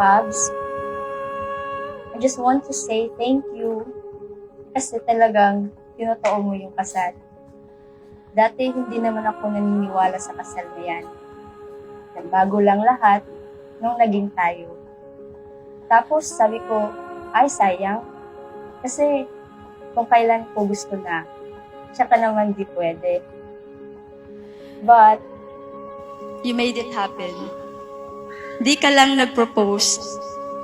Pabs. I just want to say thank you kasi talagang tinotoo mo yung kasal. Dati hindi naman ako naniniwala sa kasal na yan. Bago lang lahat nung naging tayo. Tapos sabi ko, ay sayang. Kasi kung kailan ko gusto na, tsaka naman di pwede. But, You made it happen. Di ka lang nag-propose,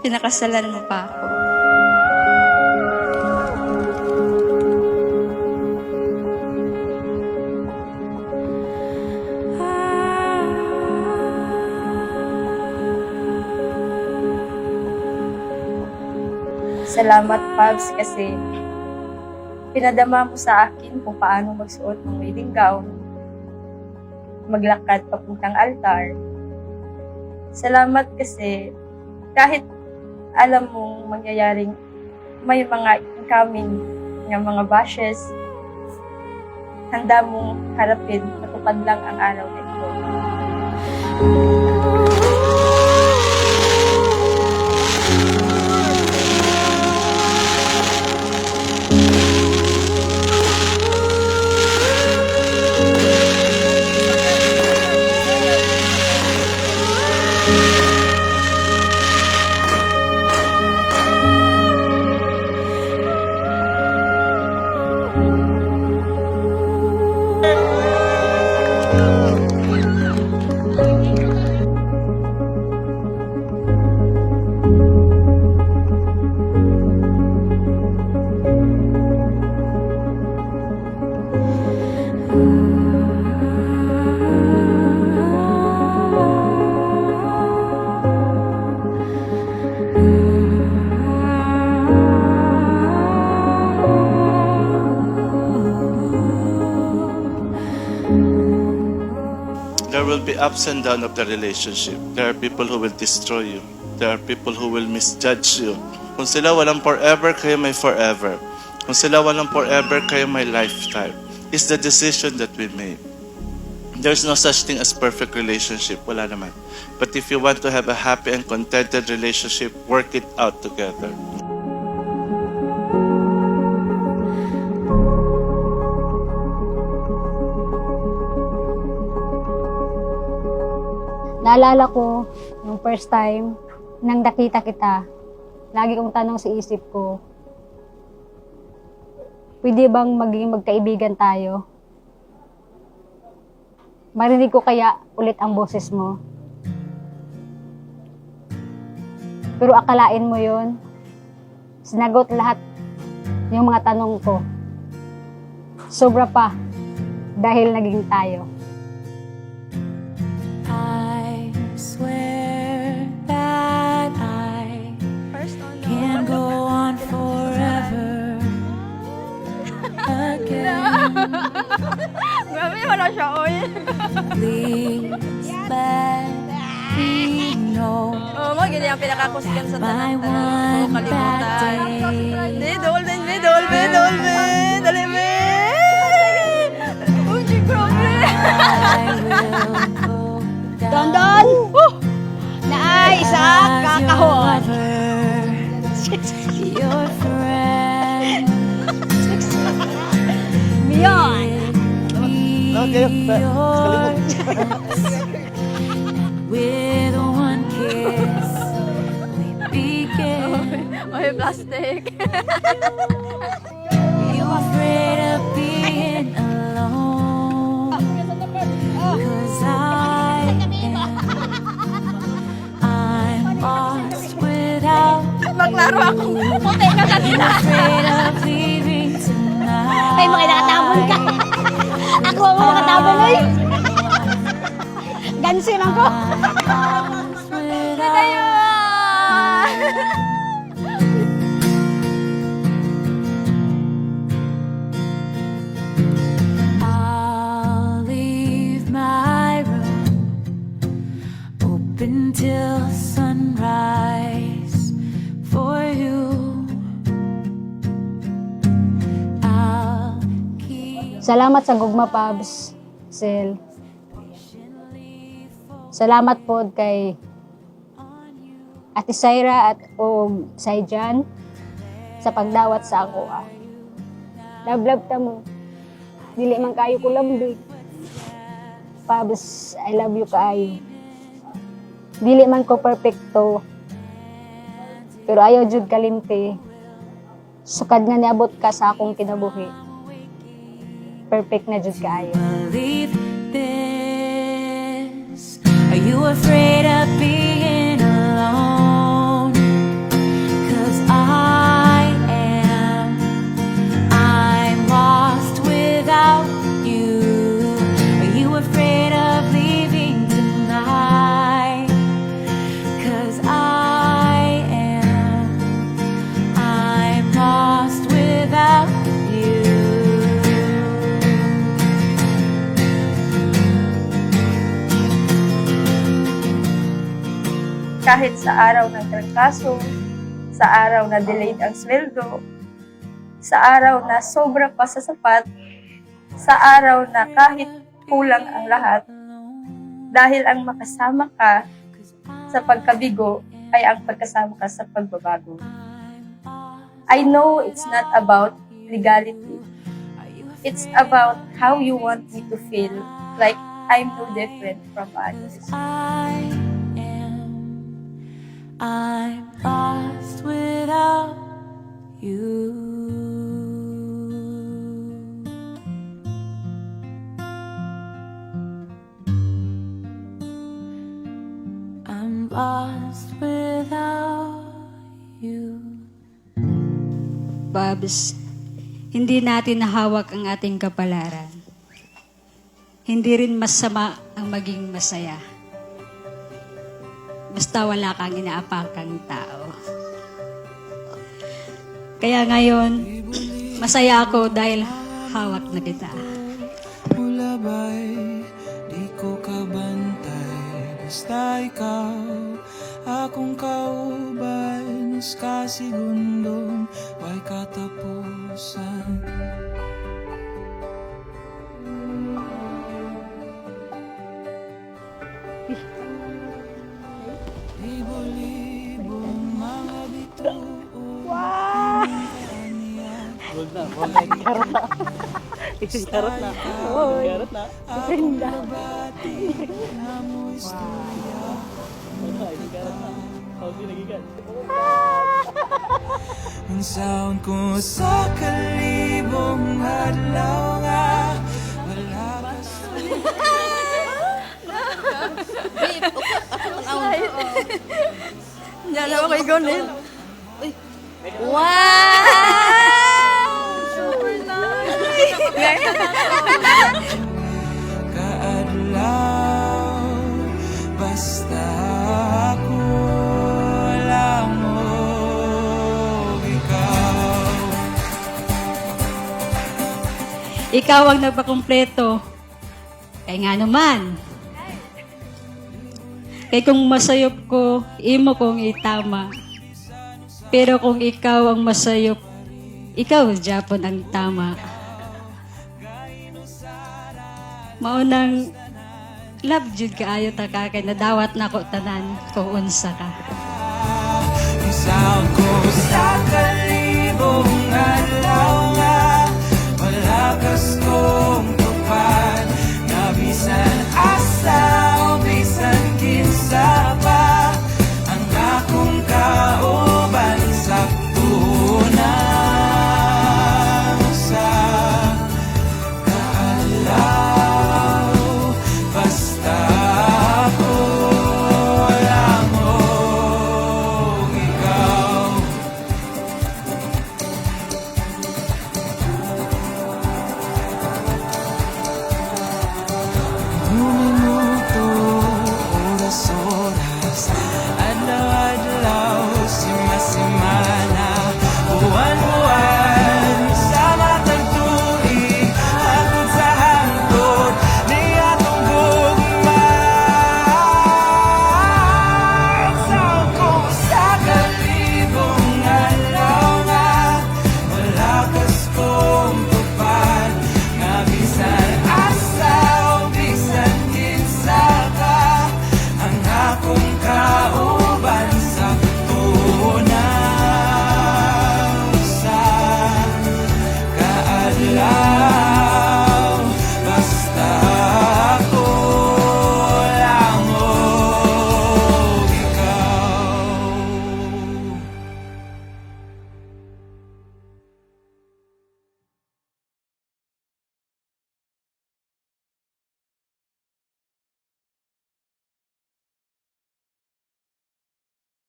pinakasalan mo pa ako. salamat Pabs kasi pinadama mo sa akin kung paano magsuot ng wedding gown, maglakad papuntang altar. Salamat kasi kahit alam mong mangyayaring may mga incoming ng mga bashes, handa mong harapin, matupad lang ang araw na ito. There will be ups and downs of the relationship. There are people who will destroy you. There are people who will misjudge you. Kung sila walang forever, kayo may forever. Kung sila walang forever, kayo may lifetime. It's the decision that we made. There's no such thing as perfect relationship. Wala naman. But if you want to have a happy and contented relationship, work it out together. Naalala ko, yung first time, nang nakita kita, lagi kong tanong sa isip ko, pwede bang maging magkaibigan tayo? Marinig ko kaya ulit ang boses mo? Pero akalain mo yun, sinagot lahat yung mga tanong ko. Sobra pa, dahil naging tayo. Swear that I can go on forever again. Grabe, wala siya, oy. Please let me know Oo, gini ang pinakakusgan sa my tanan-tanan. one bad day. Di, dolben, dali, me. Uy, grabe. I will go Don! down Naay, isa, kakahon! your friend. Miyon! With one kiss, we begin. Oy, plastic. You afraid of being alone? 'Cause I'm lost without Maglaro akong puti ka kanina. afraid of leaving tonight. Ay, makinatabon ka! Ako ang makatabon, oy! Gansin ako! Lost without I'll leave my room open till sunrise for you. I'll keep Salamat sa gugma, Pabs. Sel. Salamat po kay Ate Syra at o Saijan sa pagdawat sa ako. Love ta mo. Dili man kayo ko lambig. Pabs, I love you kaayo. Dili man ko perfecto. Pero ayaw jud kalimti. Sukad nga niabot ka sa akong kinabuhi. Perfect na jud kaayo. Believe this. Are you afraid of being alone? 'Cause I am. I'm lost without you. Are you afraid of leaving tonight? 'Cause I am. I'm lost without you. Kahit sa araw ng trangkaso, sa araw na delayed ang sweldo, sa araw na sobra pa sa sapat, sa araw na kahit kulang ang lahat, dahil ang makasama ka sa pagkabigo ay ang pagkasama ka sa pagbabago. I know it's not about legality. It's about how you want me to feel like I'm no different from others. I'm lost without you. I'm lost without you. Babs, hindi natin nahawak ang ating kapalaran. Hindi rin masama ang maging masaya. Basta wala kang inaapakang tao. Kaya ngayon, masaya ako dahil hawak na kita. Mula ba'y di ko kabantay? Basta ikaw, akong kaubay. Nus kasigundong, may katapusan. Libo-libong mga bituon. Ang sound ko sa kalibong adlaw nga wala ka sa Yan ako kay Gonel. kaadlaw basta ako lang mo ikaw. Ikaw ang nagpakumpleto. Kaya nga naman. Kaya kung masayop ko, imo kong itama. Pero kung ikaw ang masayop, ikaw Japon ang tama. Maunang love jud kaayo ta ka kay nadawat na ko tanan kung unsa ka. Ang sound ko